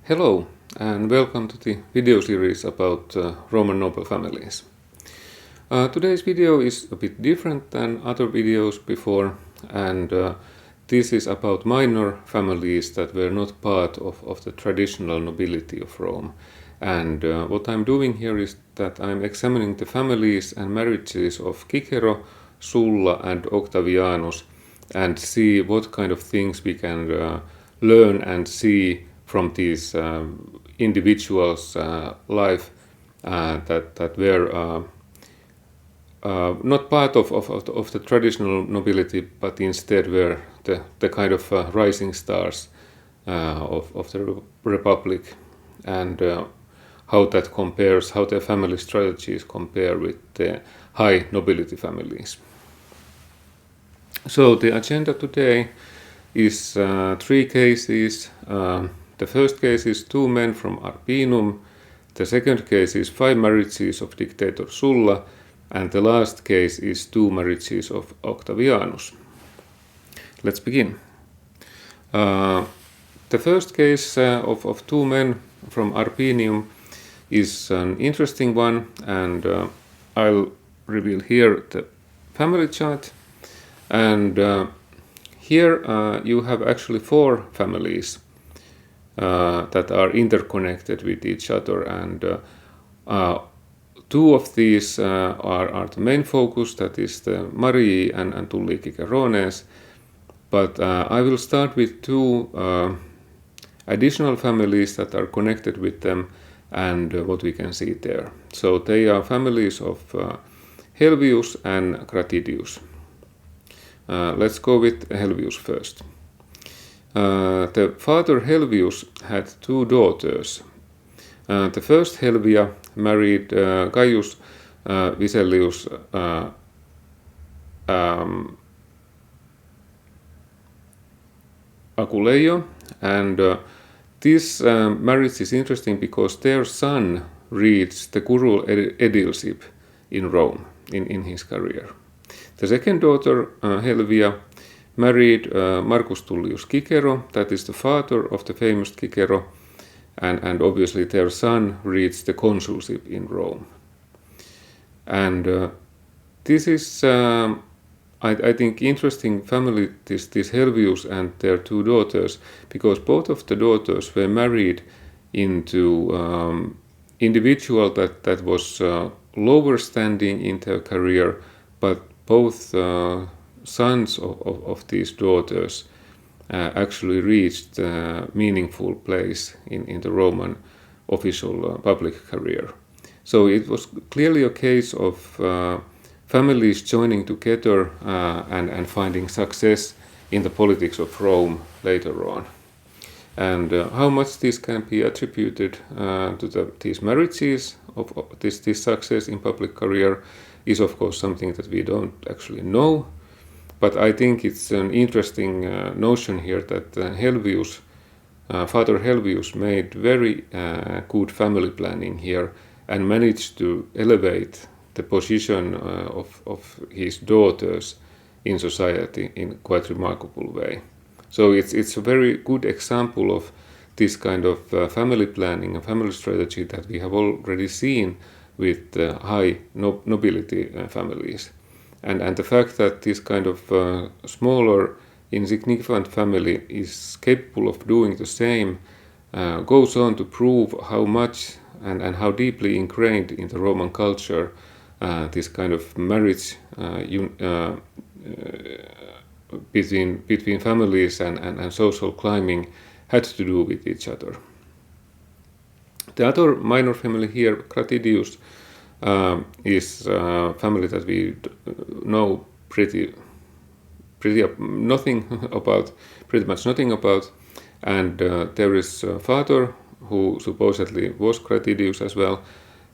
Hello and welcome to the video series about Roman noble families. Today's video is a bit different than other videos before, and this is about minor families that were not part of the traditional nobility of Rome. And what I'm doing here is that I'm examining the families and marriages of Cicero, Sulla and Octavianus and see what kind of things we can learn and see from these individuals' life that were not part of the traditional nobility, but instead were the kind of rising stars of the republic, and how that compares, how their family strategies compare with the high nobility families. So the agenda today is three cases. The first case is 2 men from Arpinum, the second case is 5 marriages of dictator Sulla, and the last case is 2 marriages of Octavianus. Let's begin. The first case of 2 men from Arpinium is an interesting one, and I'll reveal here the family chart. And here you have actually 4 families that are interconnected with each other, and 2 of these are the main focus, that is the Marii and Tullius Cicerones. But I will start with 2 additional families that are connected with them and what we can see there. So they are families of Helvius and Gratidius. Let's go with Helvius first. The father Helvius had 2 daughters. The first Helvia married Gaius Vicelius Aculeio, and this marriage is interesting because their son reached the curule edileship in Rome in his career. The second daughter, Helvia, married Marcus Tullius Cicero, that is the father of the famous Cicero, and obviously their son reached the consulship in Rome. And this is, I think, interesting family, this Helvius and their 2 daughters, because both of the daughters were married into individual that was lower standing in their career, but both sons of these daughters actually reached a meaningful place in the Roman official public career. So it was clearly a case of families joining together and finding success in the politics of Rome later on. And how much this can be attributed to these marriages of this success in public career is of course something that we don't actually know. But I think it's an interesting notion here that Helvius, Father Helvius, made very good family planning here and managed to elevate the position of his daughters in society in quite remarkable way. So it's a very good example of this kind of family planning and family strategy that we have already seen with high nobility families. And the fact that this kind of smaller, insignificant family is capable of doing the same goes on to prove how much and how deeply ingrained in the Roman culture this kind of marriage between families and social climbing had to do with each other. The other minor family here, Gratidius, is a family that we know pretty much nothing about, and there is a father who supposedly was Gratidius as well,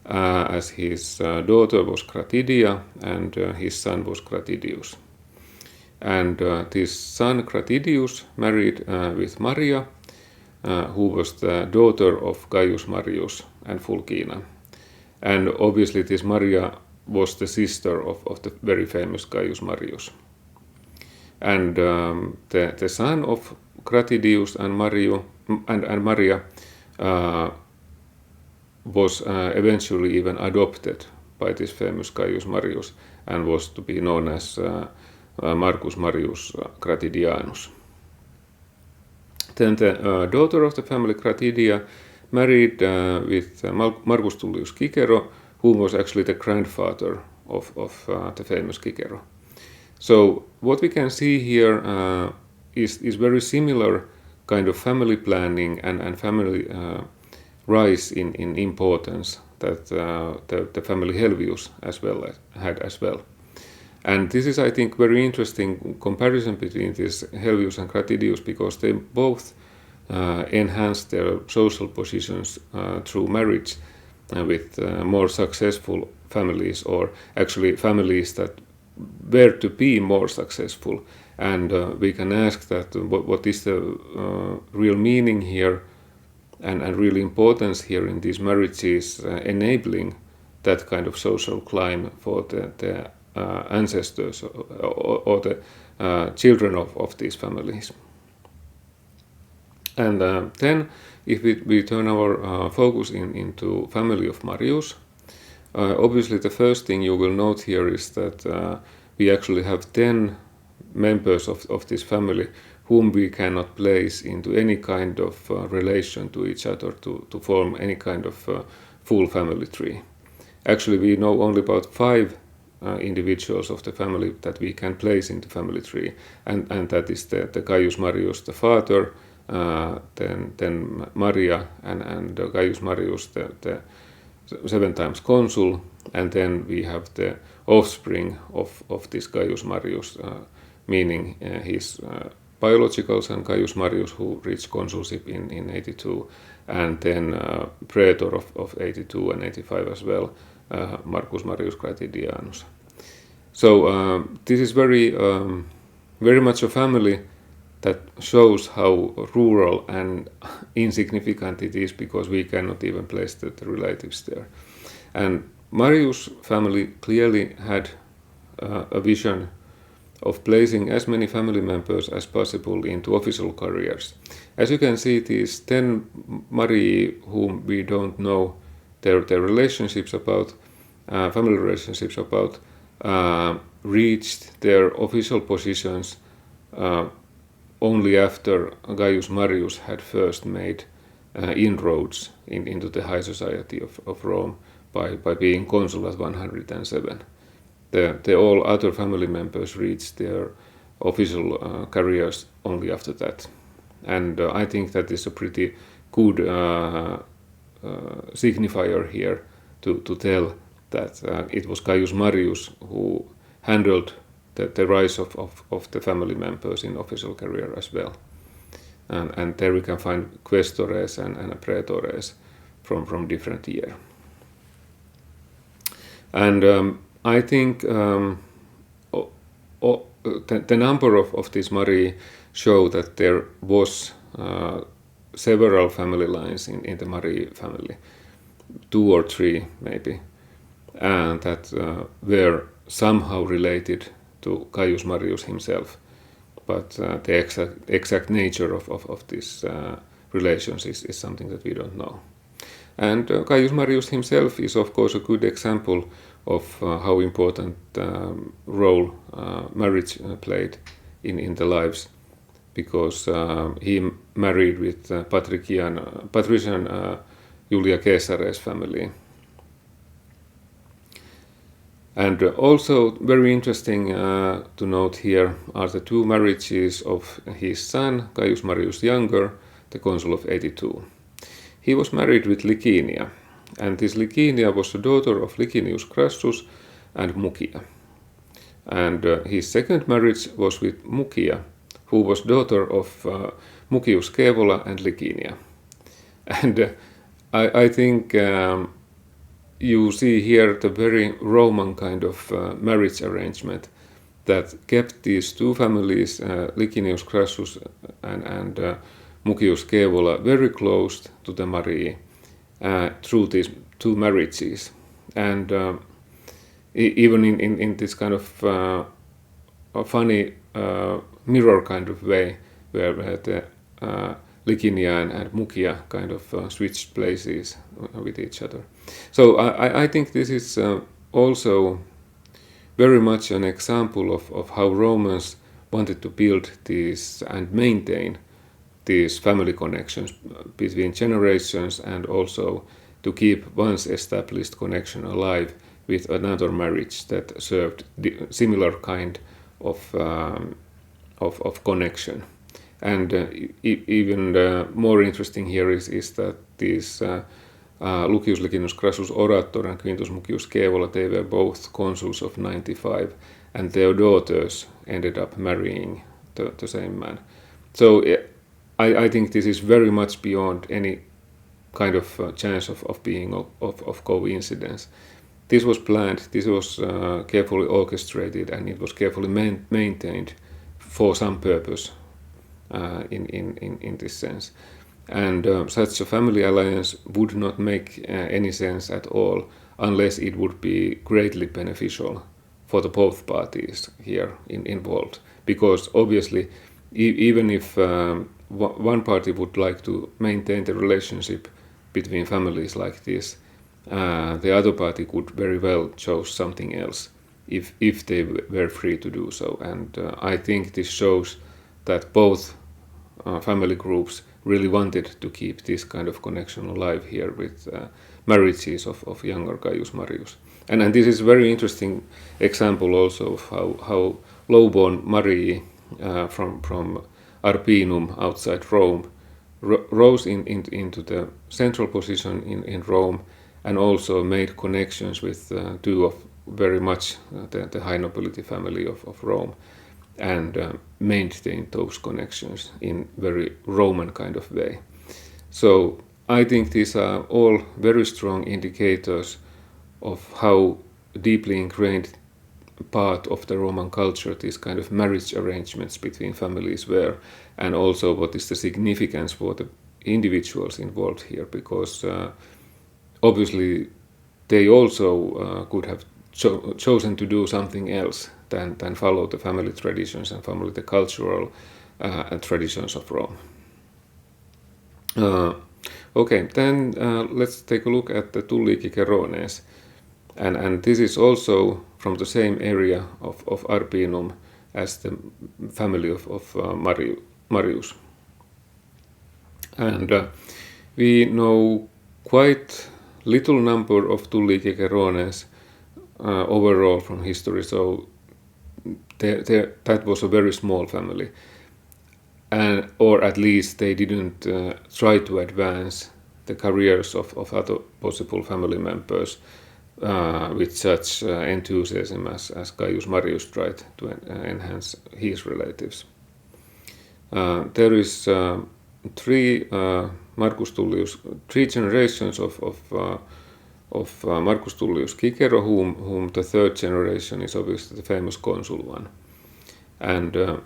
as his daughter was Gratidia and his son was Gratidius. And this son Gratidius married with Maria, who was the daughter of Gaius Marius and Fulgina. And obviously this Maria was the sister of the very famous Gaius Marius. And the son of Gratidius and Maria was eventually even adopted by this famous Gaius Marius and was to be known as Marcus Marius Gratidianus. Then the daughter of the family Gratidia married with Marcus Tullius Cicero, who was actually the grandfather of the famous Cicero. So what we can see here is very similar kind of family planning and family rise in importance that the family Helvius as well had as well. And this is, I think, very interesting comparison between this Helvius and Gratidius, because they both enhanced their social positions through marriage with more successful families, or actually families that were to be more successful. And we can ask that what is the real meaning here and real importance here in these marriages enabling that kind of social climb for the ancestors or the children of these families. And then if we turn our focus into family of Marius, obviously the first thing you will note here is that we actually have 10 members of this family whom we cannot place into any kind of relation to each other to form any kind of full family tree. Actually, we know only about 5 individuals of the family that we can place into family tree, and that is the Gaius Marius, the father, then Maria and Gaius Marius, the 7 times consul, and then we have the offspring of this Gaius Marius, meaning his biological son Gaius Marius, who reached consulship in 82, and then praetor of 82 and 85 as well, Marcus Marius Gratidianus. So this is very much a family that shows how rural and insignificant it is, because we cannot even place the relatives there. And Marius' family clearly had a vision of placing as many family members as possible into official careers. As you can see, these 10 Marii whom we don't know their relationships about, family relationships about, reached their official positions only after Gaius Marius had first made inroads into the high society of Rome by being consul at 107. The all other family members reached their official careers only after that. And I think that is a pretty good signifier here to tell that it was Gaius Marius who handled the rise of the family members in official career as well. And there we can find quaestores and praetores from different year. And I think the number of these Marii show that there was several family lines in the Marii family, 2 or 3 maybe, and that were somehow related to Gaius Marius himself, but the exact nature of these relations is something that we don't know. And Gaius Marius himself is of course a good example of how important role marriage played in the lives, because he married with patrician Julia Caesare's family. And also very interesting to note here are the 2 marriages of his son, Gaius Marius Younger, the consul of 82. He was married with Licinia, and this Licinia was the daughter of Licinius Crassus and Mucia. And his second marriage was with Mucia, who was daughter of Mucius Scaevola and Licinia. And I think you see here the very Roman kind of marriage arrangement that kept these 2 families, Licinius Crassus and Mucius Scaevola, very close to the Marii through these 2 marriages. And even in this kind of a funny mirror kind of way, where the Licinia and Mucia kind of switched places with each other. So I think this is also very much an example of how Romans wanted to build these and maintain these family connections between generations, and also to keep once established connection alive with another marriage that served similar kind of connection. And even more interesting here is that these Lucius Licinius Crassus Orator and Quintus Mucius Scaevola, they were both consuls of 95, and their daughters ended up marrying the same man. So I think this is very much beyond any kind of chance of being of coincidence. This was planned, this was carefully orchestrated, and it was carefully maintained for some purpose in this sense. And such a family alliance would not make any sense at all unless it would be greatly beneficial for the both parties here involved. Because obviously, even if one party would like to maintain the relationship between families like this, the other party could very well choose something else if they were free to do so. And I think this shows that both family groups really wanted to keep this kind of connection alive here with marriages of younger Gaius Marius. And this is a very interesting example also of how lowborn Marii from Arpinum outside Rome rose into the central position in Rome, and also made connections with two of very much the high nobility family of Rome, and maintained those connections in very Roman kind of way. So I think these are all very strong indicators of how deeply ingrained part of the Roman culture these kind of marriage arrangements between families were, and also what is the significance for the individuals involved here, because obviously they also could have chosen to do something else than follow the family traditions and follow the cultural traditions of Rome. Okay, then let's take a look at the Tullii Cicerones, and this is also from the same area of Arpinum as the family of Marius. And we know quite little number of Tullii Cicerones overall from history, so that was a very small family, or at least they didn't try to advance the careers of other possible family members with such enthusiasm as Gaius Marius tried to enhance his relatives. There is three generations of Marcus Tullius Cicero, whom the third generation is obviously the famous consul one. And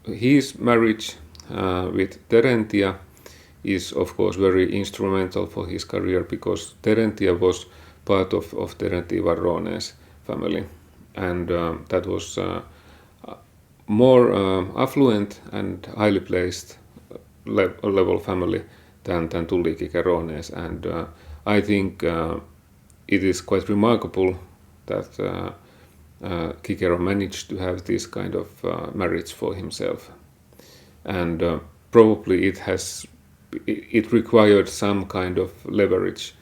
his marriage with Terentia is of course very instrumental for his career, because Terentia was part of Terentii Varrones family, and that was more affluent and highly placed level family than Tullii Cicerones. And I think it is quite remarkable that Cicero managed to have this kind of marriage for himself, and probably it required some kind of leverage,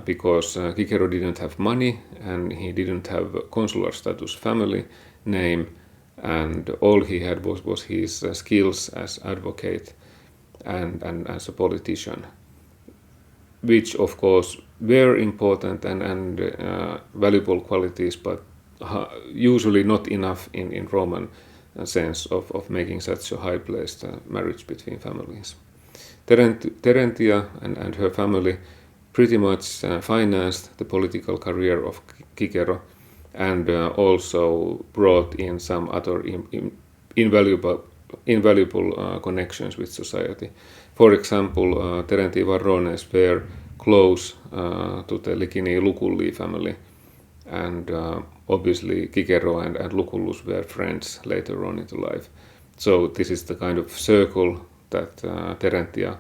because Cicero didn't have money, and he didn't have a consular status family name, and all he had was his skills as advocate and as a politician, which of course were important and valuable qualities, but usually not enough in Roman sense of making such a high-placed marriage between families. Terentia and her family pretty much financed the political career of Cicero, and also brought in some other invaluable connections with society. For example, Terentii Varrones were close to the Licini Luculli family, and obviously Cicero and Lucullus were friends later on into life. So this is the kind of circle that Terentia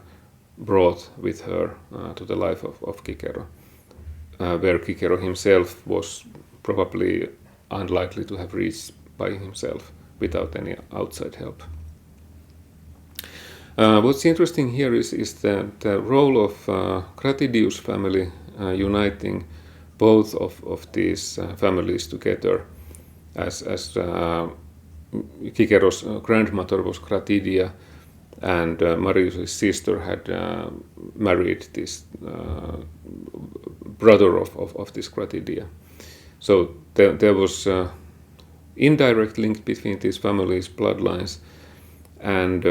brought with her to the life of Cicero, where Cicero himself was probably unlikely to have reached by himself without any outside help. What's interesting here is the role of Gratidius family uniting both of these families together, as Cicero's grandmother was Gratidia, and Marius' sister had married this brother of this Gratidia. So there was indirect link between these families' bloodlines, and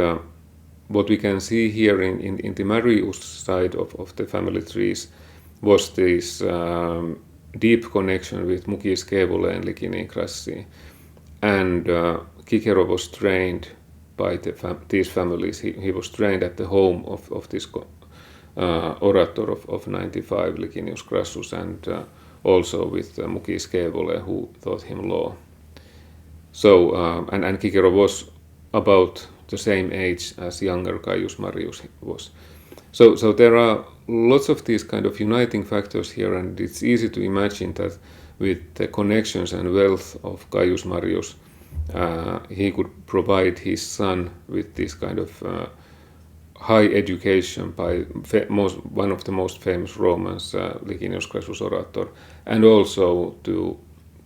what we can see here in the Marius side of the family trees was this deep connection with Muci Scevole and Licini Crassi. And Cicero was trained by these families. He was trained at the home of this orator of 95, Licinius Crassus, and also with Muci Scevole, who taught him law. So, and Cicero was about the same age as younger Gaius Marius was. So there are lots of these kind of uniting factors here, and it's easy to imagine that with the connections and wealth of Gaius Marius, he could provide his son with this kind of high education by one of the most famous Romans, Licinius Crassus Orator, and also to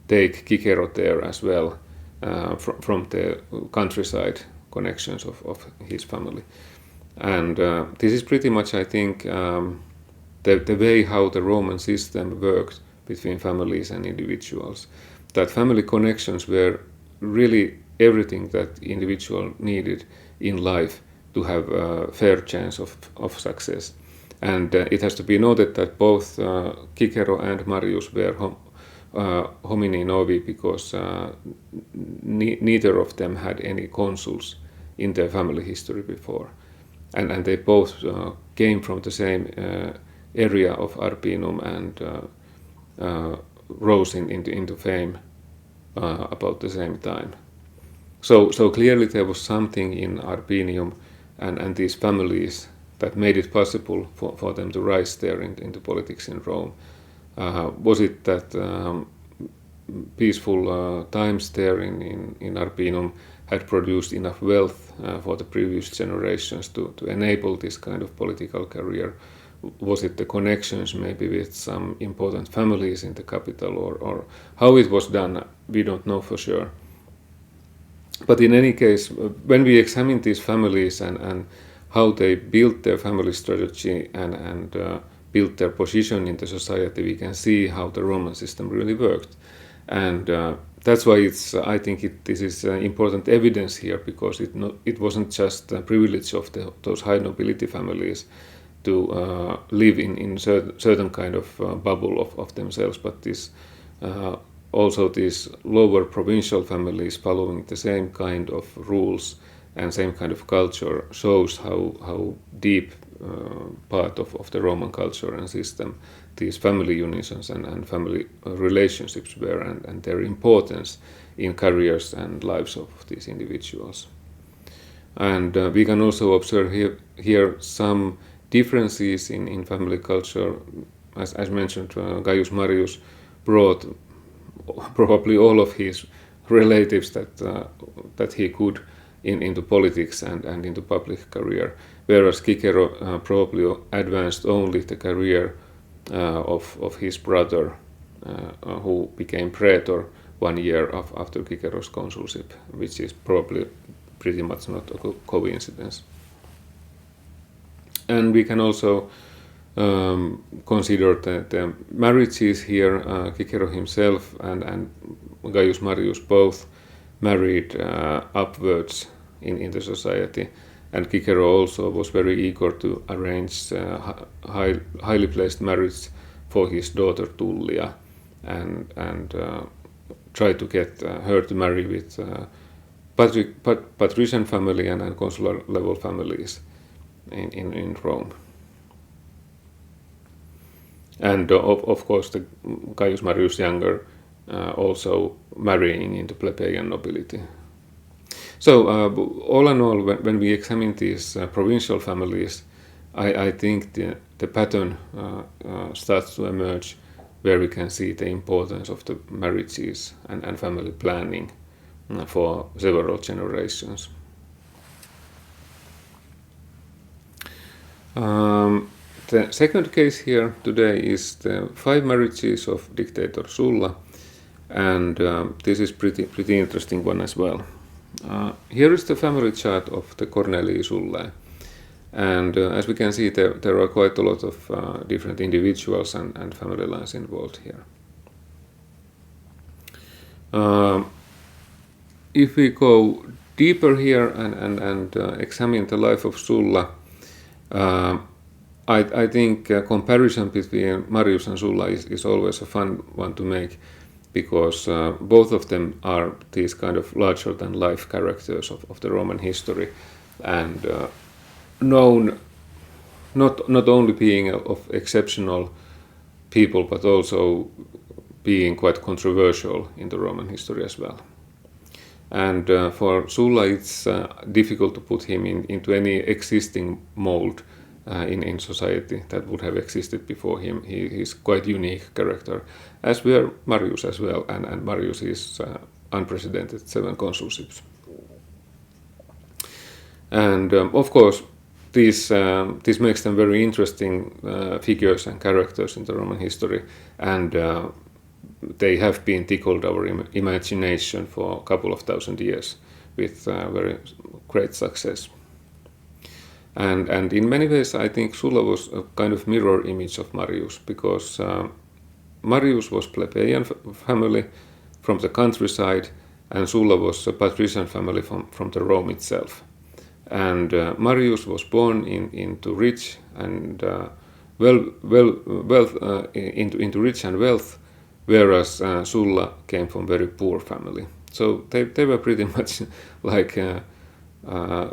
take Cicero there as well from the countryside connections of his family. And this is pretty much, I think, the way how the Roman system worked between families and individuals. That family connections were really everything that individual needed in life to have a fair chance of success. And it has to be noted that both Cicero and Marius were homini novi, because neither of them had any consuls in their family history before. And they both came from the same area of Arpinum and rose into fame about the same time. So clearly there was something in Arpinium and these families that made it possible for them to rise there into politics in Rome. Was it that peaceful times there in Arpinum had produced enough wealth for the previous generations to enable this kind of political career? Was it the connections maybe with some important families in the capital, or how it was done? We don't know for sure. But in any case, when we examine these families and how they built their family strategy and built their position in the society, we can see how the Roman system really worked. And that's why I think this is important evidence here, because it wasn't just a privilege of those high nobility families to live in certain kind of bubble of themselves, but also these lower provincial families following the same kind of rules and same kind of culture shows how deep part of the Roman culture and system these family unions and family relationships were, and their importance in careers and lives of these individuals. And we can also observe here some differences in family culture. As mentioned, Gaius Marius brought probably all of his relatives that he could into politics and into public career, whereas Cicero probably advanced only the career of his brother, who became praetor 1 year after Cicero's consulship, which is probably pretty much not a coincidence. And we can also consider the marriages here. Cicero himself and Gaius Marius both married upwards in the society, and Cicero also was very eager to arrange highly placed marriage for his daughter Tullia, and try to get her to marry with patrician family and consular level families in Rome. And of course the Gaius Marius Younger also marrying into plebeian nobility. So all in all, when we examine these provincial families, I think the pattern starts to emerge, where we can see the importance of the marriages and family planning for several generations. The second case here today is the 5 marriages of dictator Sulla, and this is pretty interesting one as well. Here is the family chart of the Cornelius Sulla, and as we can see, there are quite a lot of different individuals and family lines involved here. If we go deeper here and examine the life of Sulla, I think comparison between Marius and Sulla is always a fun one to make, because both of them are these kind of larger than life characters of the Roman history, and known not only being of exceptional people, but also being quite controversial in the Roman history as well. And for Sulla, it's difficult to put him into any existing mold in society that would have existed before him. He's quite unique character, as were Marius as well, and Marius is unprecedented 7 consulships. And of course, this makes them very interesting figures and characters in the Roman history, and they have been tickled our imagination for a couple of thousand years with very great success. And in many ways, I think Sulla was a kind of mirror image of Marius, because Marius was plebeian family from the countryside, and Sulla was a patrician family from the Rome itself. And Marius was born into rich and into rich and wealth, whereas Sulla came from very poor family. So they were pretty much like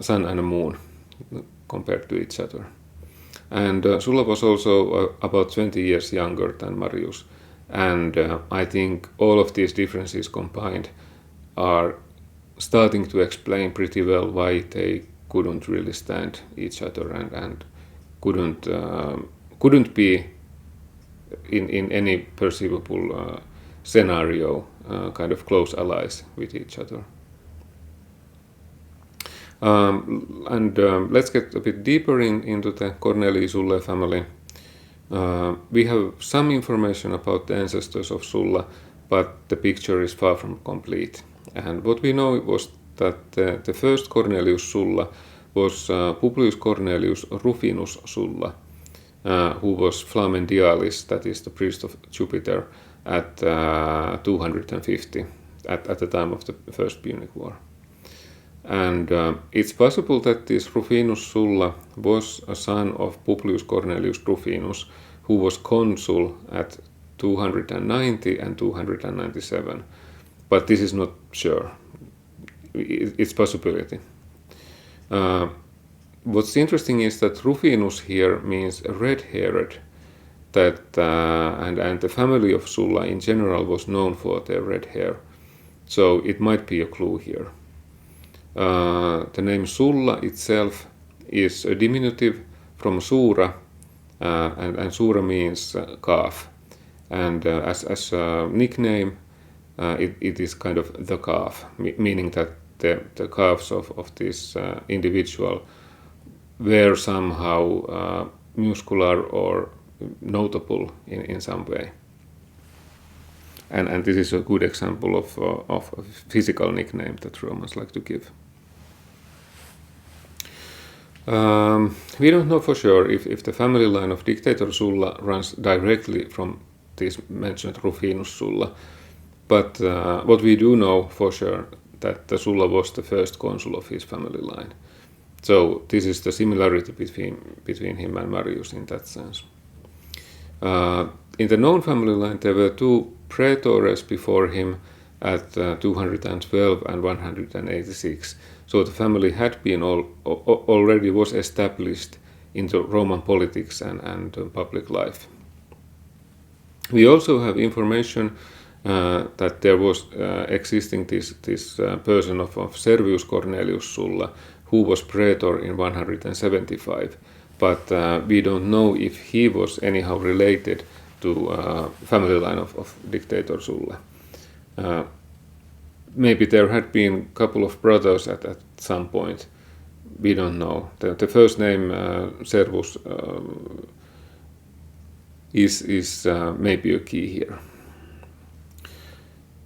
sun and moon compared to each other. And Sulla was also about 20 years younger than Marius, and I think all of these differences combined are starting to explain pretty well why they couldn't really stand each other and couldn't be in any perceivable scenario kind of close allies with each other. Let's get a bit deeper into the Cornelius Sulla family. We have some information about the ancestors of Sulla, but the picture is far from complete. And what we know was that the first Cornelius Sulla was Publius Cornelius Rufinus Sulla, who was Flamen Dialis, that is the priest of Jupiter, at 250 at the time of the First Punic War. And it's possible that this Rufinus Sulla was a son of Publius Cornelius Rufinus, who was consul at 290 and 297. But this is not sure. It's possibility. What's interesting is that Rufinus here means red-haired, that and the family of Sulla in general was known for their red hair. So it might be a clue here. The name Sulla itself is a diminutive from Sura, and Sura means calf. And as a nickname, it is kind of the calf, meaning that the calves of this individual were somehow muscular or notable in some way. And this is a good example of a physical nickname that Romans like to give. We don't know for sure if the family line of dictator Sulla runs directly from this mentioned Rufinus Sulla, but what we do know for sure that the Sulla was the first consul of his family line. So this is the similarity between him and Marius in that sense. In the known family line, there were 2 praetores before him at 212 and 186. So the family had been already was established into Roman politics and public life. We also have information that there was existing this person of Servius Cornelius Sulla, who was praetor in 175, but we don't know if he was anyhow related to family line of dictator Sulla. Maybe there had been a couple of brothers at some point. We don't know. The first name Servus is maybe a key here.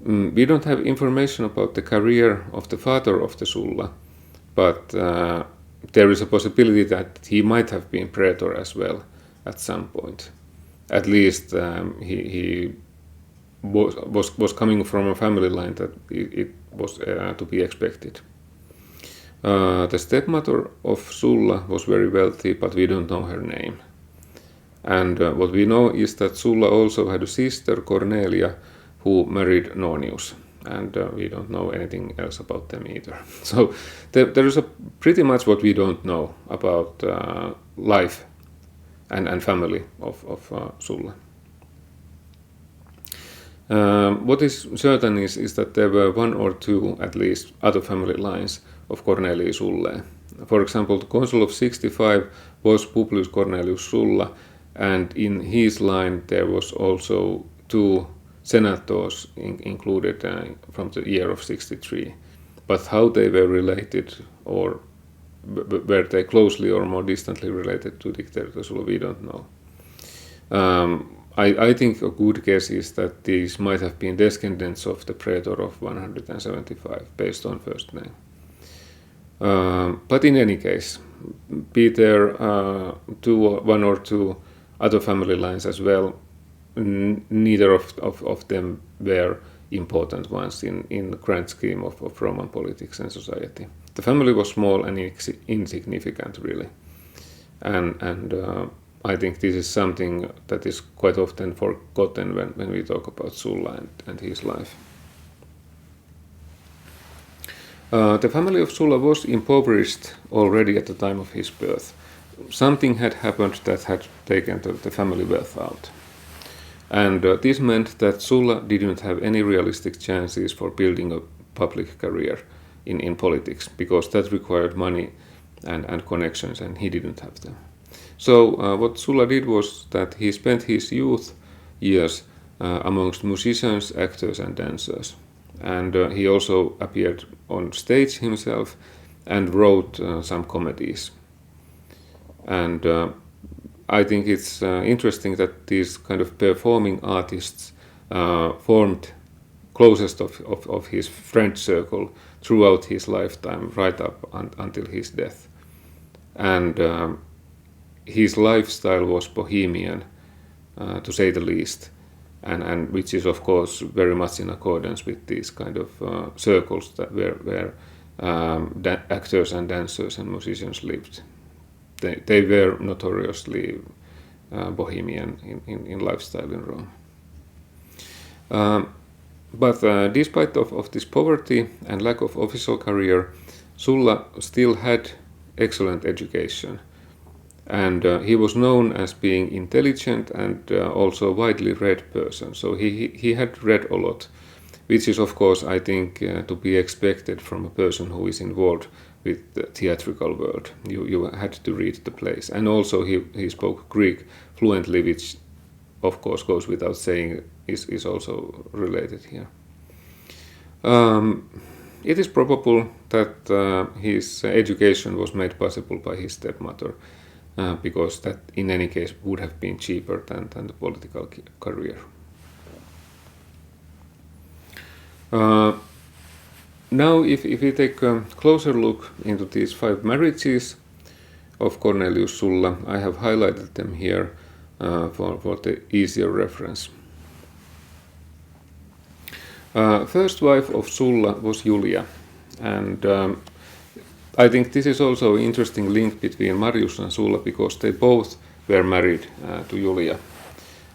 We don't have information about the career of the father of the Sulla, but there is a possibility that he might have been praetor as well at some point. At least he was coming from a family line that it was to be expected. The stepmother of Sulla was very wealthy, but we don't know her name. And what we know is that Sulla also had a sister, Cornelia, who married Nonius, and we don't know anything else about them either. So there is pretty much what we don't know about life and family of Sulla. What is certain is that there were one or two, at least, other family lines of Cornelius Sullae. For example, the consul of 65 was Publius Cornelius Sulla, and in his line there was also two senators included from the year of 63. But how they were related, or were they closely or more distantly related to dictator Sulla, we don't know. I think a good guess is that these might have been descendants of the praetor of 175, based on first name. But in any case, be there one or two other family lines as well, neither of them were important ones in the grand scheme of Roman politics and society. The family was small and insignificant, really. And I think this is something that is quite often forgotten when we talk about Sulla and his life. The family of Sulla was impoverished already at the time of his birth. Something had happened that had taken the family wealth out. And this meant that Sulla didn't have any realistic chances for building a public career in politics, because that required money and connections, and he didn't have them. So what Sulla did was that he spent his youth years amongst musicians, actors and dancers. And he also appeared on stage himself and wrote some comedies. And I think it's interesting that these kind of performing artists formed closest of his friend circle throughout his lifetime, right up until his death. And his lifestyle was bohemian, to say the least, and which is of course very much in accordance with these kind of circles that where actors and dancers and musicians lived. They were notoriously bohemian in lifestyle in Rome. But despite of this poverty and lack of official career, Sulla still had excellent education. And he was known as being intelligent and also widely read person. So he had read a lot, which is of course, I think, to be expected from a person who is involved with the theatrical world. You had to read the plays. And also he spoke Greek fluently, which of course goes without saying is also related here. It is probable that his education was made possible by his stepmother, because that in any case would have been cheaper than the political career. Now if we take a closer look into these 5 marriages of Cornelius Sulla, I have highlighted them here for the easier reference. First wife of Sulla was Julia, and I think this is also an interesting link between Marius and Sulla, because they both were married to Julia.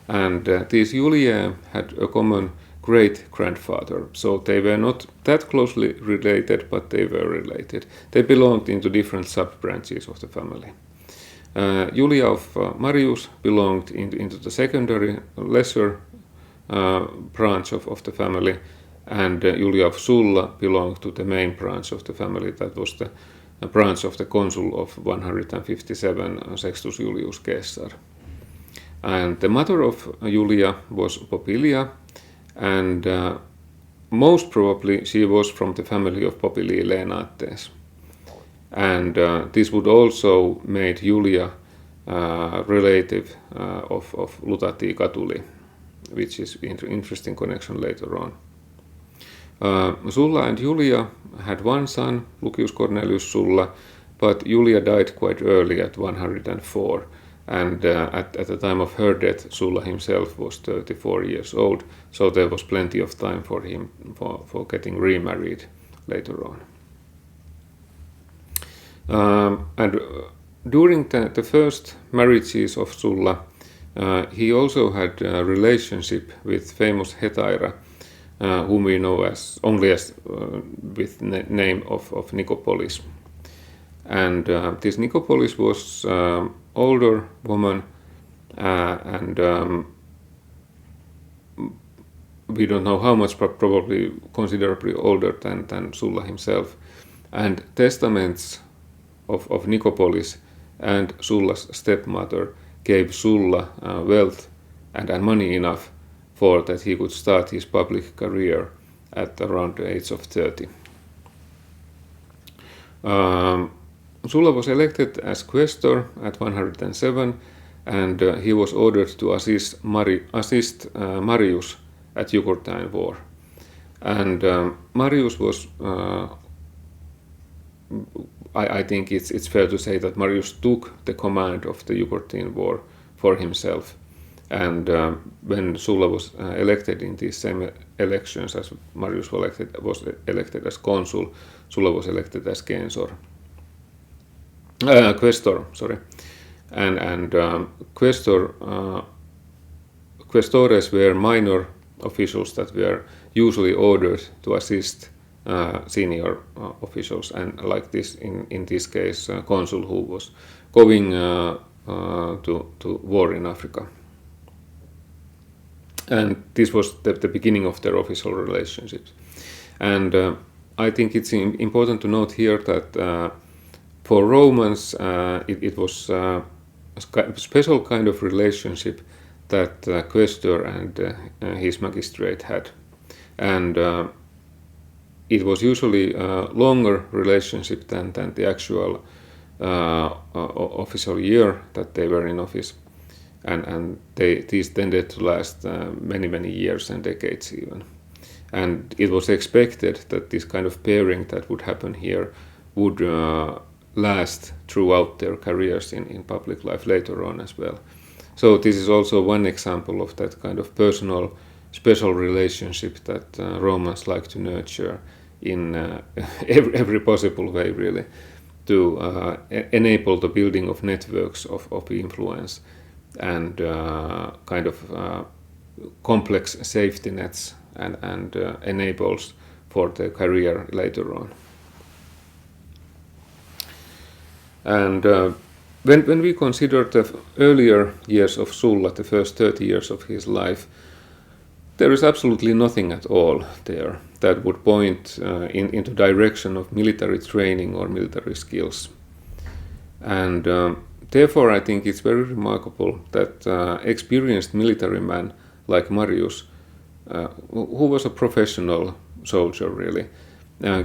And these Juliae had a common great-grandfather, so they were not that closely related, but they were related. They belonged into different sub-branches of the family. Julia of Marius belonged into the secondary, lesser branch of the family, and Julia of Sulla belonged to the main branch of the family, that was the branch of the consul of 157, Sextus Julius Caesar. And the mother of Julia was Popilia, and most probably she was from the family of Popilii Lenates. And this would also make Julia relative of Lutatii Catuli, which is interesting connection later on. Sulla and Julia had one son, Lucius Cornelius Sulla, but Julia died quite early at 104, and at the time of her death Sulla himself was 34 years old, so there was plenty of time for him for getting remarried later on. And during the first marriages of Sulla, he also had a relationship with famous Hetaira, whom we know only as with the name of Nicopolis. And this Nicopolis was older woman, and we don't know how much, but probably considerably older than Sulla himself. And testaments of Nicopolis and Sulla's stepmother gave Sulla wealth and money enough for that he could start his public career at around the age of 30. Sulla was elected as quaestor at 107, and he was ordered to assist Marius at Jugurthine War. And Marius was, I think it's fair to say that Marius took the command of the Jugurthine War for himself. And when Sulla was elected in these same elections as Marius was elected as consul, Sulla was elected as quaestor, sorry. And quaestores were minor officials that were usually ordered to assist senior officials, and like this in this case consul who was going to war in Africa. And this was the beginning of their official relationships. And I think it's important to note here that for Romans it was a special kind of relationship that quaestor and his magistrate had. And it was usually a longer relationship than the actual official year that they were in office. And these tended to last many years and decades even. And it was expected that this kind of pairing that would happen here would last throughout their careers in public life later on as well. So this is also one example of that kind of personal, special relationship that Romans like to nurture in every possible way, really, to enable the building of networks of influence and kind of complex safety nets and enables for the career later on. And when we consider the earlier years of Sulla, the first 30 years of his life, there is absolutely nothing at all there that would point into direction of military training or military skills. And therefore, I think it's very remarkable that experienced military man like Marius, who was a professional soldier really,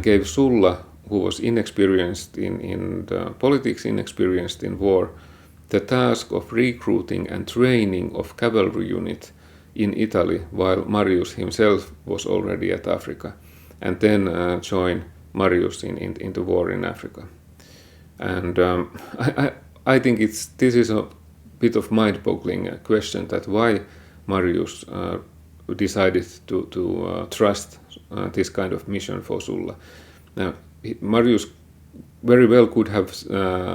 gave Sulla, who was inexperienced in the politics, inexperienced in war, the task of recruiting and training of cavalry unit in Italy, while Marius himself was already at Africa, and then joined Marius in the war in Africa. And I think this is a bit of mind-boggling question, that why Marius decided to trust this kind of mission for Sulla. Now, Marius very well could have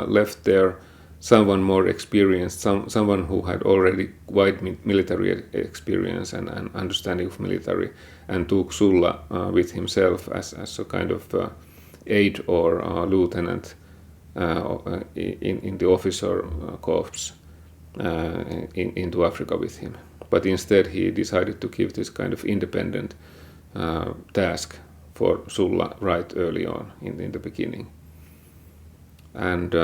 left there someone more experienced, someone who had already wide military experience and understanding of military, and took Sulla with himself as a kind of aide or lieutenant in the officer corps into Africa with him. but instead he decided to give this kind of independent task for Sulla right early on in the beginning. And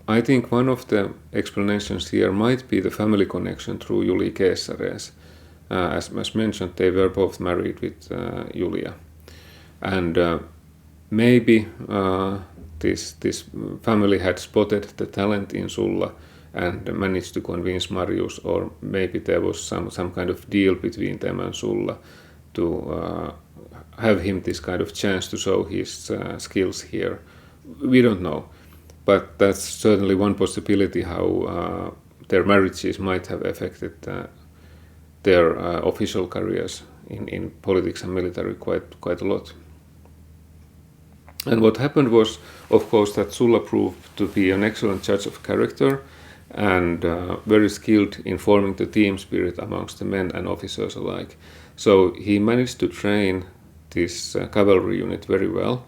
I think one of the explanations here might be the family connection through Julii Caesares. As mentioned, they were both married with Julia. And maybe this family had spotted the talent in Sulla and managed to convince Marius, or maybe there was some kind of deal between them and Sulla to have him this kind of chance to show his skills here. We don't know, but that's certainly one possibility how their marriages might have affected their official careers in politics and military quite a lot. And what happened was, of course, that Sulla proved to be an excellent judge of character and very skilled in forming the team spirit amongst the men and officers alike. So he managed to train this cavalry unit very well,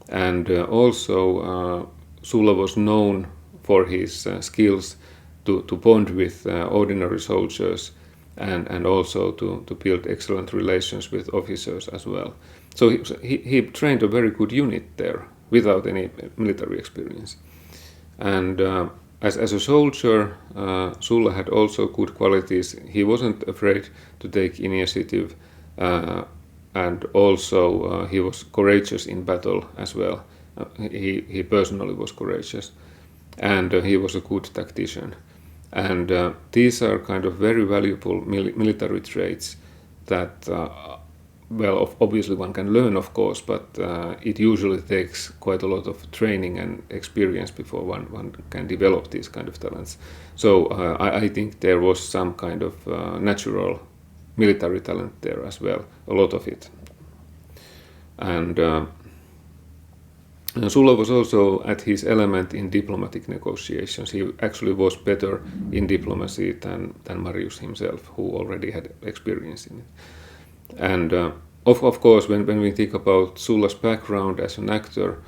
and also Sulla was known for his skills to bond with ordinary soldiers and also to build excellent relations with officers as well. So he trained a very good unit there without any military experience. And as a soldier, Sulla had also good qualities. He wasn't afraid to take initiative, and also he was courageous in battle as well. He personally was courageous, and he was a good tactician. And these are kind of very valuable military traits that, well, obviously one can learn, of course, but it usually takes quite a lot of training and experience before one can develop these kind of talents. So I think there was some kind of natural military talent there as well, a lot of it. And Sulla was also at his element in diplomatic negotiations. He actually was better in diplomacy than Marius himself, who already had experience in it. And of course, when we think about Sulla's background as an actor,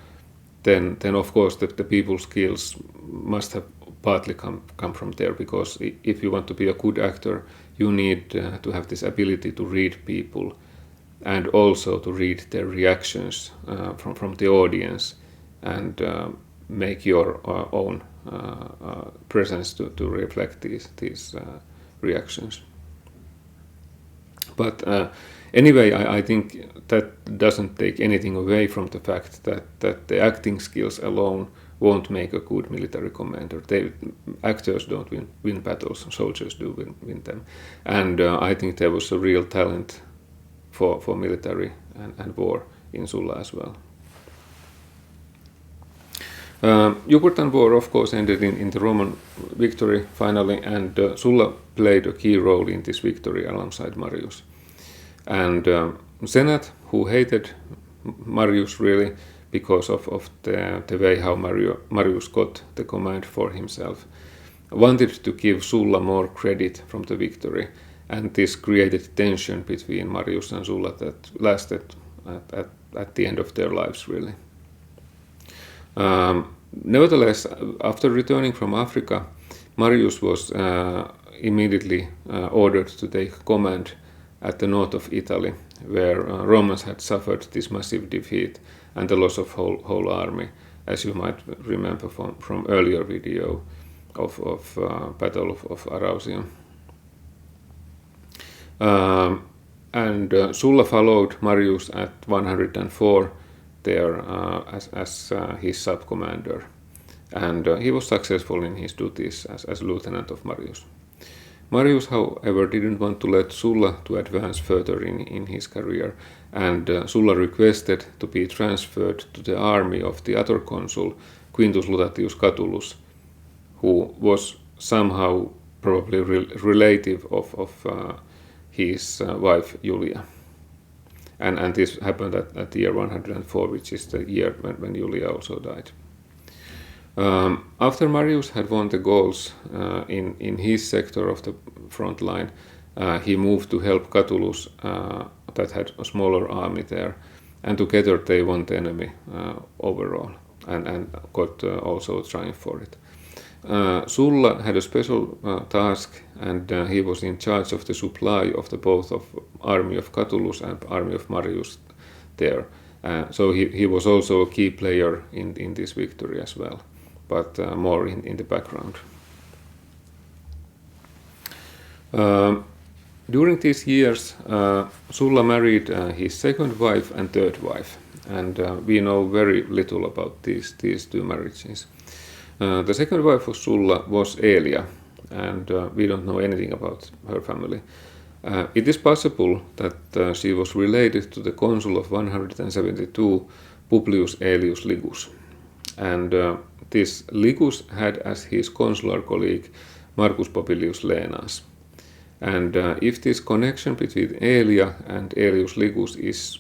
then of course the people skills must have partly come from there, because if you want to be a good actor, you need to have this ability to read people and also to read their reactions from the audience and make your own presence to reflect these reactions. But anyway, I think that doesn't take anything away from the fact that the acting skills alone won't make a good military commander. Actors don't win battles, soldiers do win them. And I think there was a real talent for military and war in Sulla as well. Jugurthan War, of course, ended in the Roman victory finally, and Sulla played a key role in this victory alongside Marius. And Senate, who hated Marius really because of the way how Marius got the command for himself, wanted to give Sulla more credit from the victory, and this created tension between Marius and Sulla that lasted at the end of their lives really. Nevertheless, after returning from Africa, Marius was immediately ordered to take command at the north of Italy, where Romans had suffered this massive defeat and the loss of whole army, as you might remember from earlier video of Battle of Arausium. And Sulla followed Marius at 104 there as his sub-commander, and he was successful in his duties as lieutenant of Marius. Marius, however, didn't want to let Sulla to advance further in his career, and Sulla requested to be transferred to the army of the other consul, Quintus Lutatius Catulus, who was somehow probably relative of his wife Julia. And this happened at the year 104, which is the year when Julia also died. After Marius had won the Gauls in his sector of the front line, he moved to help Catulus that had a smaller army there, and together they won the enemy overall and got also a triumph for it. Sulla had a special task, and he was in charge of the supply of the both of army of Catulus and army of Marius there. So he was also a key player in this victory as well, but more in the background. During these years, Sulla married his second wife and third wife, and we know very little about these two marriages. The second wife of Sulla was Aelia, and we don't know anything about her family. It is possible that she was related to the consul of 172, Publius Aelius Ligus. And this Ligus had as his consular colleague Marcus Popilius Lenas. And if this connection between Aelia and Aelius Ligus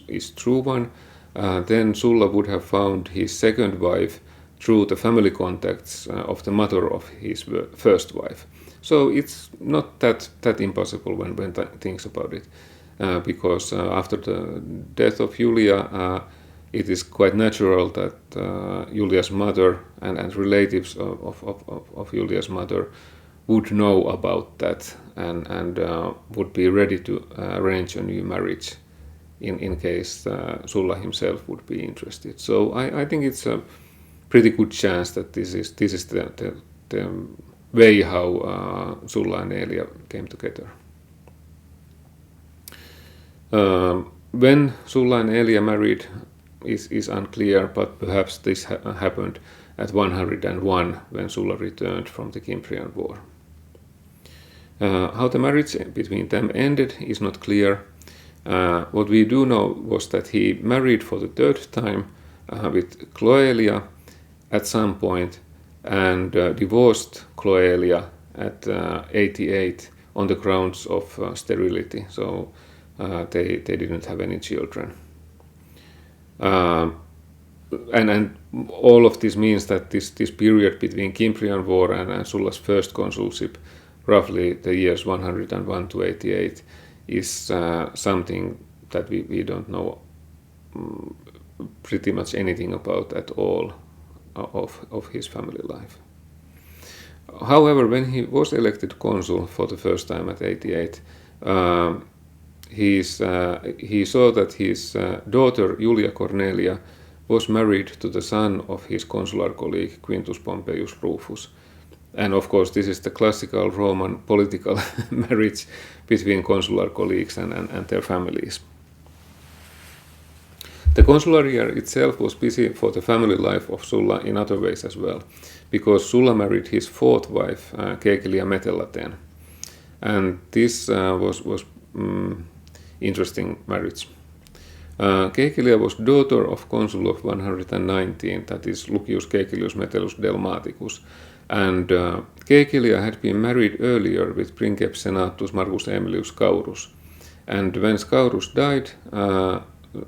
is true one, then Sulla would have found his second wife through the family contacts of the mother of his first wife. So it's not that impossible when thinks about it, because after the death of Julia, it is quite natural that Julia's mother and relatives of Julia's mother would know about that and would be ready to arrange a new marriage in case Sulla himself would be interested. So I think it's a pretty good chance that this is the way how Sulla and Aelia came together. When Sulla and Aelia married is unclear, but perhaps this happened at 101 when Sulla returned from the Cimbrian War. How the marriage between them ended is not clear. What we do know was that he married for the third time with Cloelia at some point, and divorced Cloelia at 88 on the grounds of sterility, so they didn't have any children. And all of this means that this period between Cimbrian War and Sulla's first consulship, roughly the years 101 to 88, is something that we don't know pretty much anything about at all of his family life. However, when he was elected consul for the first time at 88, he saw that his daughter Julia Cornelia was married to the son of his consular colleague Quintus Pompeius Rufus. And of course, this is the classical Roman political marriage between consular colleagues and their families. The consular year itself was busy for the family life of Sulla in other ways as well, because Sulla married his fourth wife, Caecilia Metellaten, and this was interesting marriage. Caecilia was daughter of consul of 119, that is Lucius Caecilius Metellus Delmaticus, and Caecilia had been married earlier with Princeps Senatus Marcus Aemilius Scaurus, and when Scaurus died,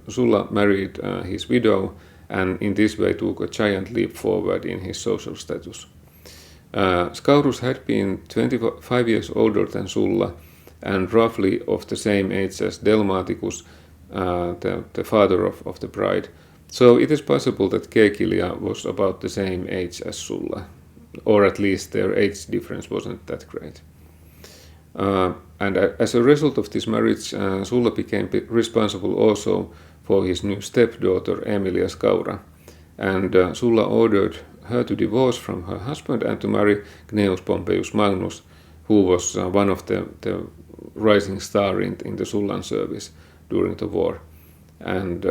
Sulla married his widow, and in this way took a giant leap forward in his social status. Scaurus had been 25 years older than Sulla, and roughly of the same age as Delmaticus, the father of the bride. So it is possible that Caecilia was about the same age as Sulla, or at least their age difference wasn't that great. And as a result of this marriage, Sulla became responsible also for his new stepdaughter Aemilia Scaura, and Sulla ordered her to divorce from her husband and to marry Gnaeus Pompeius Magnus, who was one of the rising star in the Sullan service during the war. And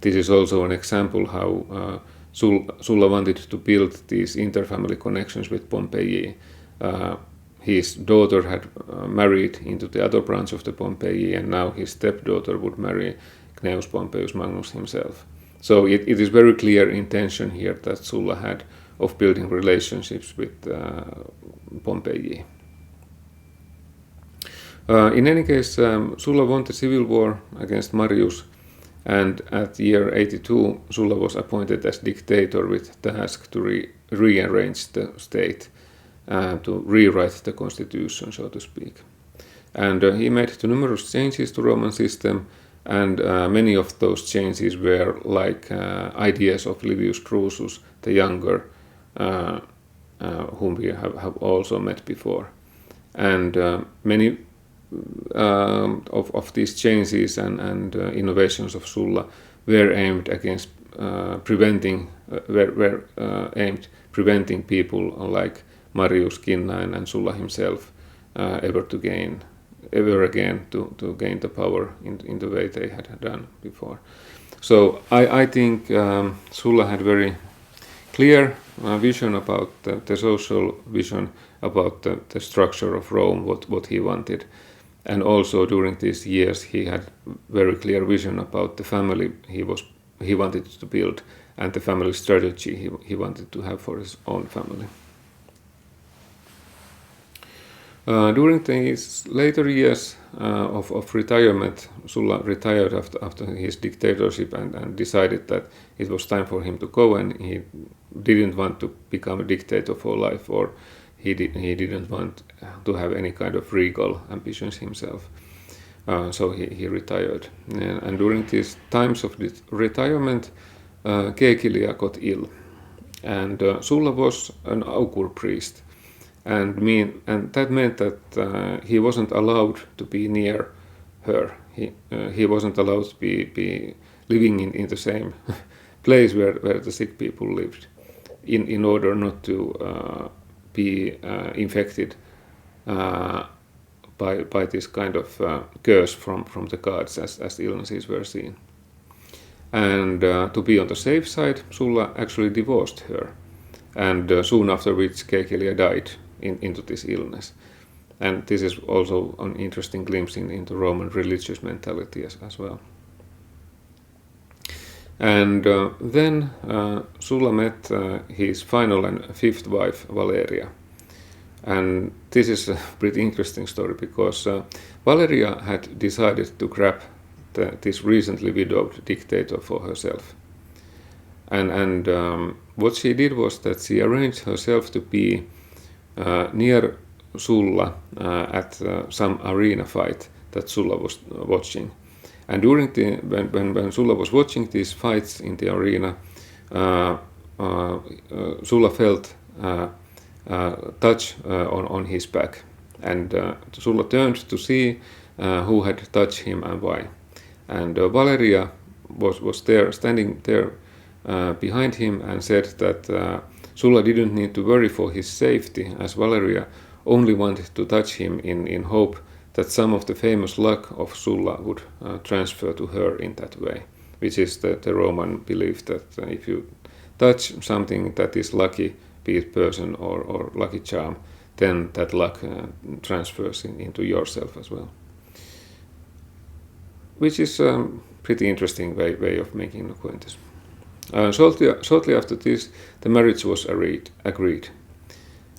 this is also an example how Sulla wanted to build these interfamily connections with Pompeii. His daughter had married into the other branch of the Pompeii, and now his stepdaughter would marry Gnaeus Pompeius Magnus himself. So it is very clear intention here that Sulla had of building relationships with Pompeii. In any case, Sulla won the civil war against Marius, and at the year 82, Sulla was appointed as dictator with task to rearrange the state, to rewrite the constitution, so to speak. And he made numerous changes to Roman system, and many of those changes were like ideas of Livius Drusus the Younger, whom we have also met before. And many of these changes and innovations of Sulla were aimed against preventing people like Marius, Cinna, and Sulla himself ever again to gain the power in the way they had done before. So I think Sulla had very clear vision about the social vision about the structure of Rome, what he wanted. And also during these years he had very clear vision about the family he wanted to build and the family strategy he wanted to have for his own family. During these later years of retirement, Sulla retired after his dictatorship and decided that it was time for him to go, and he didn't want to become a dictator for life, or he didn't want to have any kind of regal ambitions himself. So he retired. And during these times of this retirement, Caecilia got ill, and Sulla was an augur priest. And that meant that he wasn't allowed to be near her. He wasn't allowed to be living in the same place where the sick people lived, in order not to be infected by this kind of curse from the gods as illnesses were seen. And to be on the safe side, Sulla actually divorced her, and soon after which Caecilia died into this illness. And this is also an interesting glimpse into Roman religious mentality as well. And then Sulla met his final and fifth wife, Valeria. And this is a pretty interesting story, because Valeria had decided to grab this recently widowed dictator for herself. And what she did was that she arranged herself to be near Sulla at some arena fight that Sulla was watching. And during when Sulla was watching these fights in the arena, Sulla felt touch on his back, and Sulla turned to see who had touched him and why. And Valeria was there, standing there behind him, and said that Sulla didn't need to worry for his safety, as Valeria only wanted to touch him in hope that some of the famous luck of Sulla would transfer to her in that way, which is the Roman belief that if you touch something that is lucky, be it person or lucky charm, then that luck transfers into yourself as well. Which is a pretty interesting way of making an acquaintance. Shortly after this, the marriage was agreed.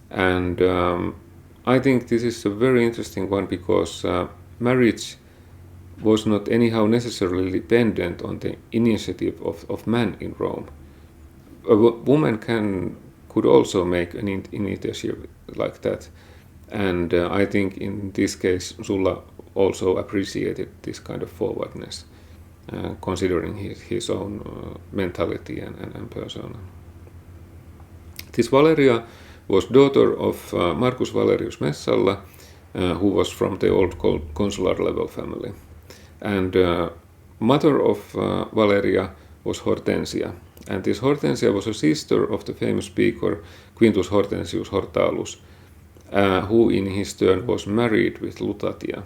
And I think this is a very interesting one, because marriage was not anyhow necessarily dependent on the initiative of man in Rome. A woman could also make an initiative like that. And I think in this case, Sulla also appreciated this kind of forwardness, considering his own mentality and persona. This Valeria was daughter of Marcus Valerius Messalla, who was from the old consular level family. And mother of Valeria was Hortensia. And this Hortensia was a sister of the famous speaker Quintus Hortensius Hortalus, who in his turn was married with Lutatia.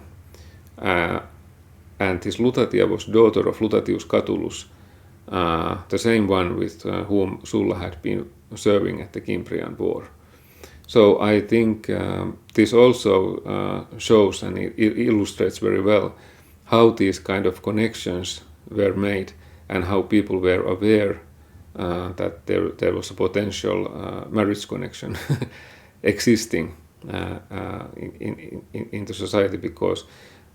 And this Lutatia was daughter of Lutatius Catulus, the same one with whom Sulla had been serving at the Cimbrian War. So I think this also shows and it illustrates very well how these kind of connections were made and how people were aware that there was a potential marriage connection existing in the society, because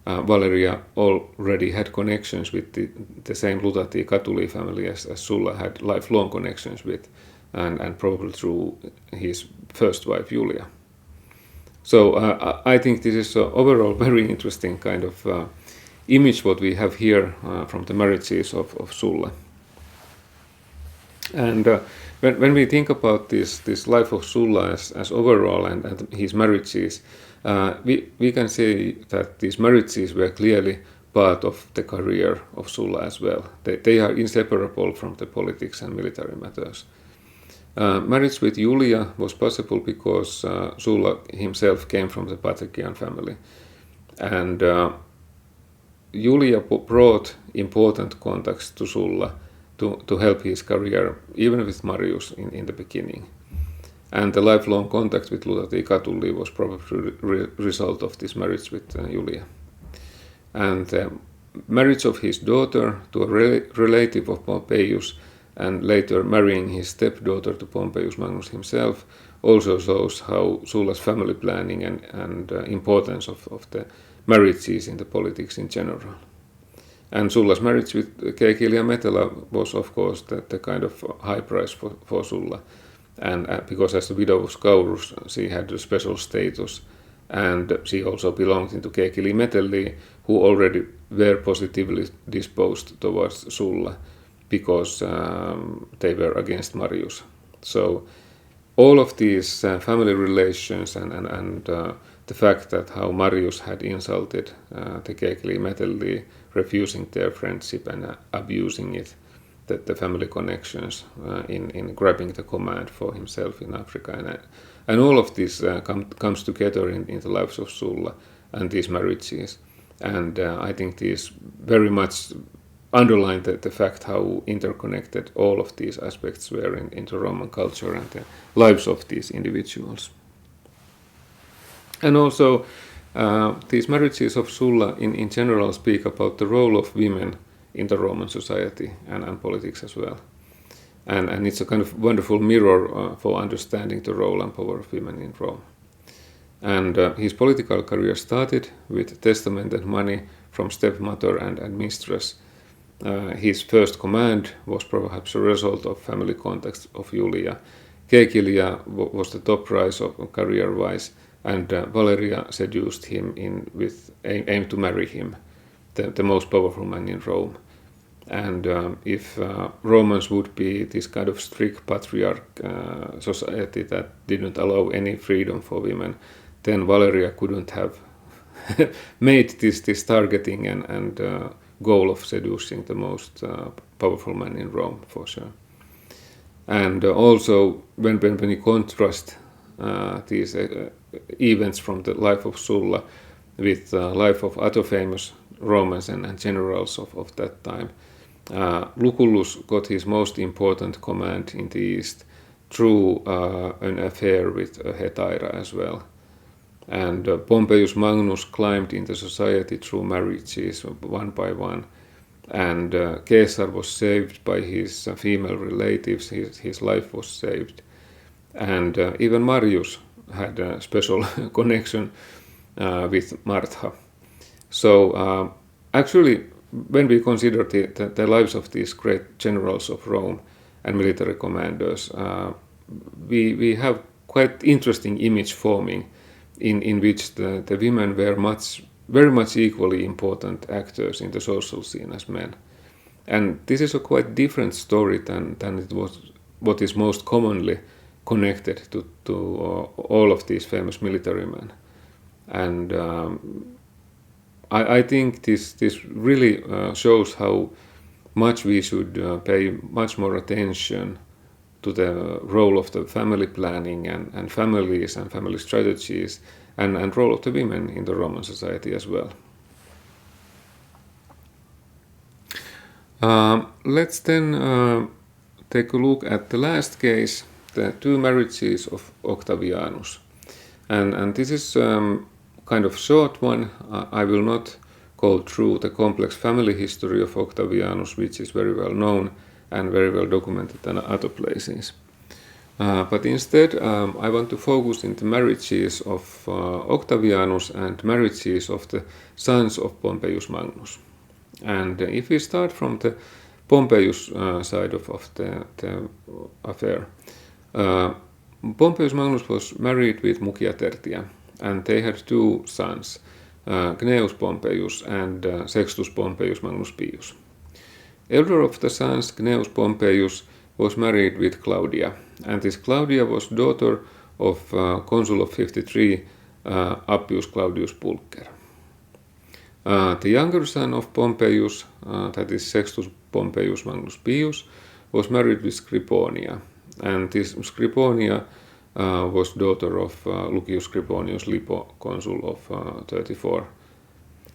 Valeria already had connections with the same Lutati Catuli family as Sulla had lifelong connections with, and probably through his first wife Julia. So I think this is overall very interesting kind of image what we have here from the marriages of Sulla. And when we think about this life of Sulla as overall and his marriages, we can say that these marriages were clearly part of the career of Sulla as well. They are inseparable from the politics and military matters. Marriage with Julia was possible because Sulla himself came from the patrician family. And Julia brought important contacts to Sulla to help his career, even with Marius in the beginning. And the lifelong contact with Luthati Catulli was probably result of this marriage with Julia. And the marriage of his daughter to a relative of Pompeius, and later marrying his stepdaughter to Pompeius Magnus himself, also shows how Sulla's family planning and importance of the marriages in the politics in general. And Sulla's marriage with Caecilia Metella was, of course, the kind of high price for Sulla. And because as the widow of Scaurus, she had a special status, and she also belonged into Caecilia Metelli, who already were positively disposed towards Sulla, because they were against Marius. So all of these family relations and the fact that how Marius had insulted the Caecilia Metelli, refusing their friendship and abusing it, that the family connections in grabbing the command for himself in Africa, and all of this comes together in the lives of Sulla and these marriages. And I think these very much underline the fact how interconnected all of these aspects were in the Roman culture and the lives of these individuals. And also, these marriages of Sulla in general speak about the role of women in the Roman society and politics as well. And it's a kind of wonderful mirror for understanding the role and power of women in Rome. And his political career started with testament and money from stepmother and mistress. His first command was perhaps a result of family contacts of Julia. Caecilia was the top prize of career-wise, and Valeria seduced him with aim to marry him, the most powerful man in Rome. And if Romans would be this kind of strict patriarch society that didn't allow any freedom for women, then Valeria couldn't have made this targeting and goal of seducing the most powerful man in Rome, for sure. And also, when we contrast these events from the life of Sulla with the life of other famous Romans and generals of that time, Lucullus got his most important command in the East through an affair with Hetaira as well. And Pompeius Magnus climbed into society through marriages one by one, and Caesar was saved by his female relatives, his life was saved. And even Marius had a special connection with Martha. So actually, when we consider the lives of these great generals of Rome and military commanders, we have quite interesting image forming in which the women were very much equally important actors in the social scene as men. And this is a quite different story than it was what is most commonly connected to all of these famous military men. And I think this really shows how much we should pay much more attention to the role of the family planning and families and family strategies and role of the women in the Roman society as well. Let's then take a look at the last case, the two marriages of Octavianus. And this is kind of short one. I will not go through the complex family history of Octavianus, which is very well known and very well documented in other places. But instead, I want to focus in the marriages of Octavianus and marriages of the sons of Pompeius Magnus. And if we start from the Pompeius side of the affair, Pompeius Magnus was married with Mucia Tertia, and they had two sons, Gnaeus Pompeius and Sextus Pompeius Magnus Pius. Elder of the sons, Gnaeus Pompeius, was married with Claudia, and this Claudia was daughter of consul of 53, Appius Claudius Pulcher. The younger son of Pompeius, that is Sextus Pompeius Magnus Pius, was married with Scribonia, and this Scribonia was daughter of Lucius Scribonius Lipo, consul of 34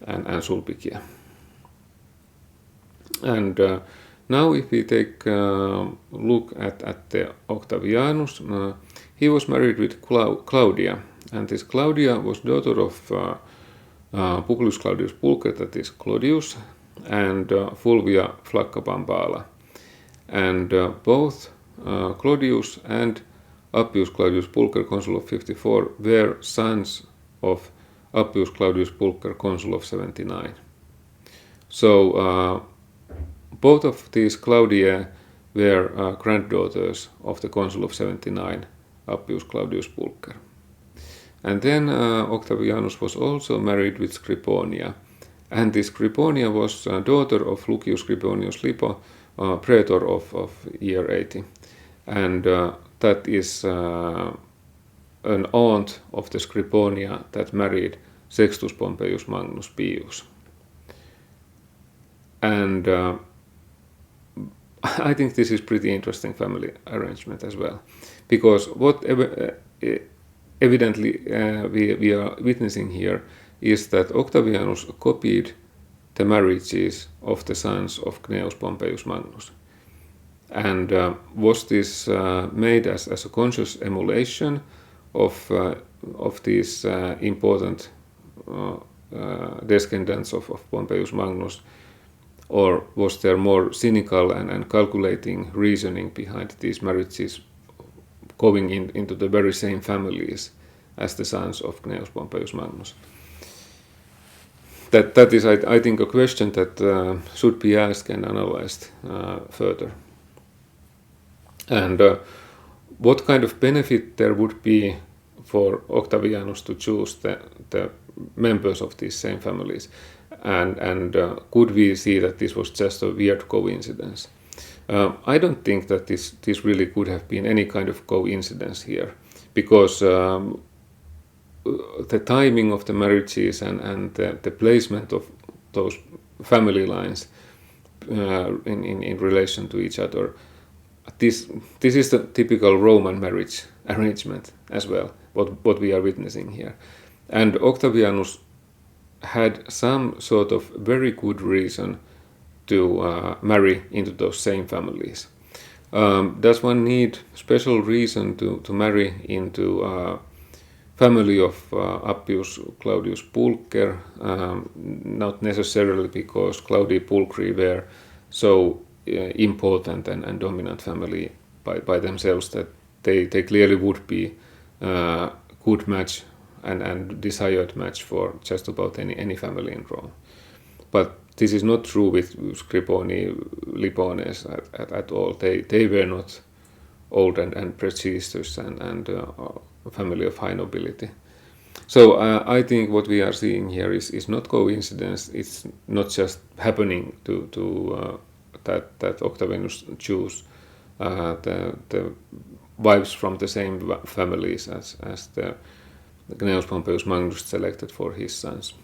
and Sulpicia. And now if we take a look at the Octavianus, he was married with Claudia, and this Claudia was daughter of Publius Claudius Pulcher, that is Claudius, and Fulvia Flacca Pampala. And both Claudius and Appius Claudius Pulcher, consul of 54, were sons of Appius Claudius Pulcher, consul of 79. So both of these Claudiae were granddaughters of the consul of 79, Appius Claudius Pulcher. And then Octavianus was also married with Scribonia, and this Scribonia was daughter of Lucius Scribonius Lipo, praetor of year 80, and that is an aunt of the Scribonia that married Sextus Pompeius Magnus Pius. And I think this is pretty interesting family arrangement as well, because what evidently we are witnessing here is that Octavianus copied the marriages of the sons of Gnaeus Pompeius Magnus. And was this made as a conscious emulation of these important descendants of Pompeius Magnus, or was there more cynical and calculating reasoning behind these marriages going into the very same families as the sons of Gnaeus Pompeius Magnus? That is, I think, a question that should be asked and analyzed further. And what kind of benefit there would be for Octavianus to choose the members of these same families? And could we see that this was just a weird coincidence? I don't think that this really could have been any kind of coincidence here, because the timing of the marriages and the placement of those family lines in relation to each other, this is the typical Roman marriage arrangement as well, what we are witnessing here. And Octavianus had some sort of very good reason to marry into those same families. Does one need special reason to marry into family of Appius Claudius Pulcher? Not necessarily, because Claudii Pulchri were so important and dominant family by themselves that they clearly would be good match and desired match for just about any family in Rome. But this is not true with Scriboni Lipones at all. They were not old and prestigious and family of high nobility. So I think what we are seeing here is not coincidence. It's not just happening to that Octavianus chose the wives from the same families as the Gnaeus Pompeius Magnus selected for his sons,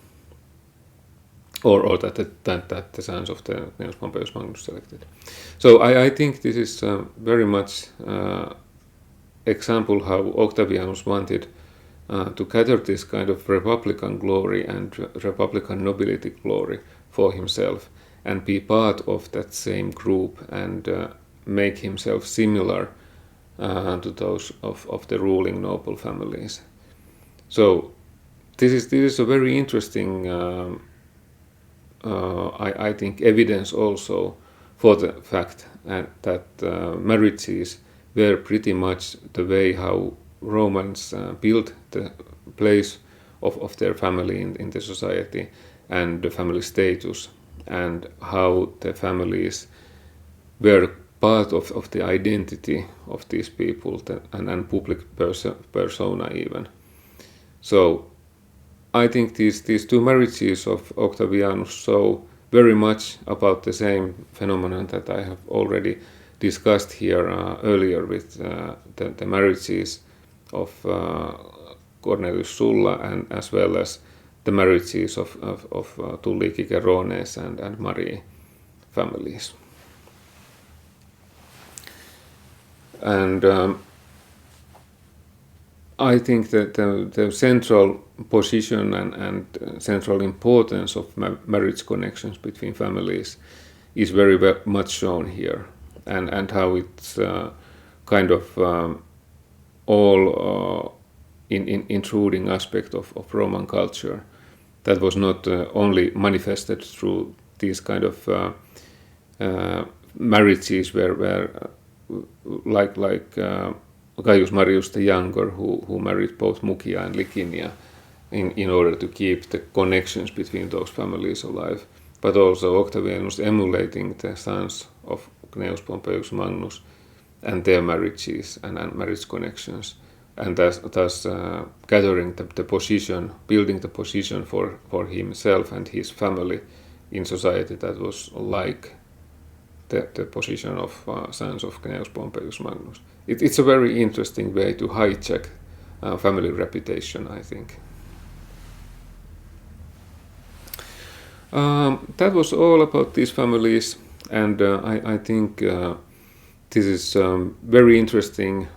or that the sons of the Gnaeus Pompeius Magnus selected. So I think this is very much example how Octavianus wanted to gather this kind of republican glory and republican nobility glory for himself, and be part of that same group and make himself similar to those of the ruling noble families. So this is a very interesting, I think, evidence also for the fact that marriages were pretty much the way how Romans built the place of their family in the society and the family status, and how the families were part of the identity of these people and public persona even. So I think these two marriages of Octavianus show very much about the same phenomenon that I have already discussed here earlier with the marriages of Cornelius Sulla, and as well as the marriages of Tullius Cicerones and Marius families. And I think that the central position and central importance of marriage connections between families is very much shown here, and how it's kind of all intruding aspect of Roman culture that was not only manifested through these kind of marriages where like Gaius Marius the Younger, who married both Mucia and Licinia in order to keep the connections between those families alive, but also Octavianus emulating the sons of Gnaeus Pompeius Magnus and their marriages and marriage connections, and thus gathering the position, building the position for himself and his family in society that was like the position of sons of Gnaeus Pompeius Magnus. It's a very interesting way to hijack family reputation, I think. That was all about these families, and I think this is a very interesting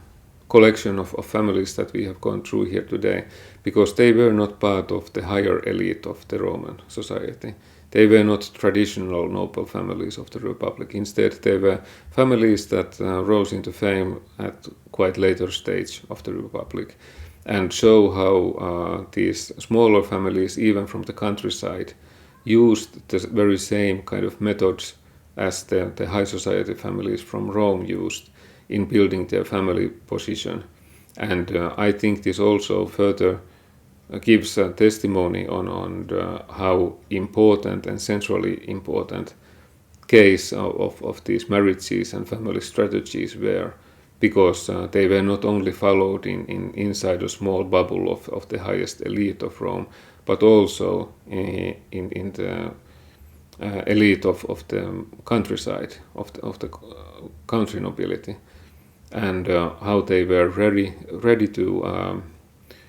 collection of families that we have gone through here today, because they were not part of the higher elite of the Roman society. They were not traditional noble families of the Republic. Instead, they were families that rose into fame at quite later stage of the Republic, and show how these smaller families, even from the countryside, used the very same kind of methods as the high society families from Rome used in building their family position. And I think this also further gives a testimony on how important and centrally important case of these marriages and family strategies were, because they were not only followed inside a small bubble of the highest elite of Rome, but also in the elite of the countryside, of the country nobility, and how they were ready to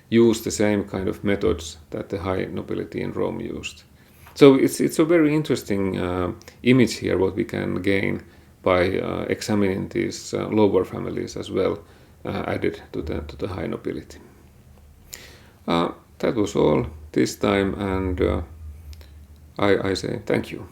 use the same kind of methods that the high nobility in Rome used. So it's a very interesting image here what we can gain by examining these lower families as well, added to the high nobility. That was all this time, and I say thank you.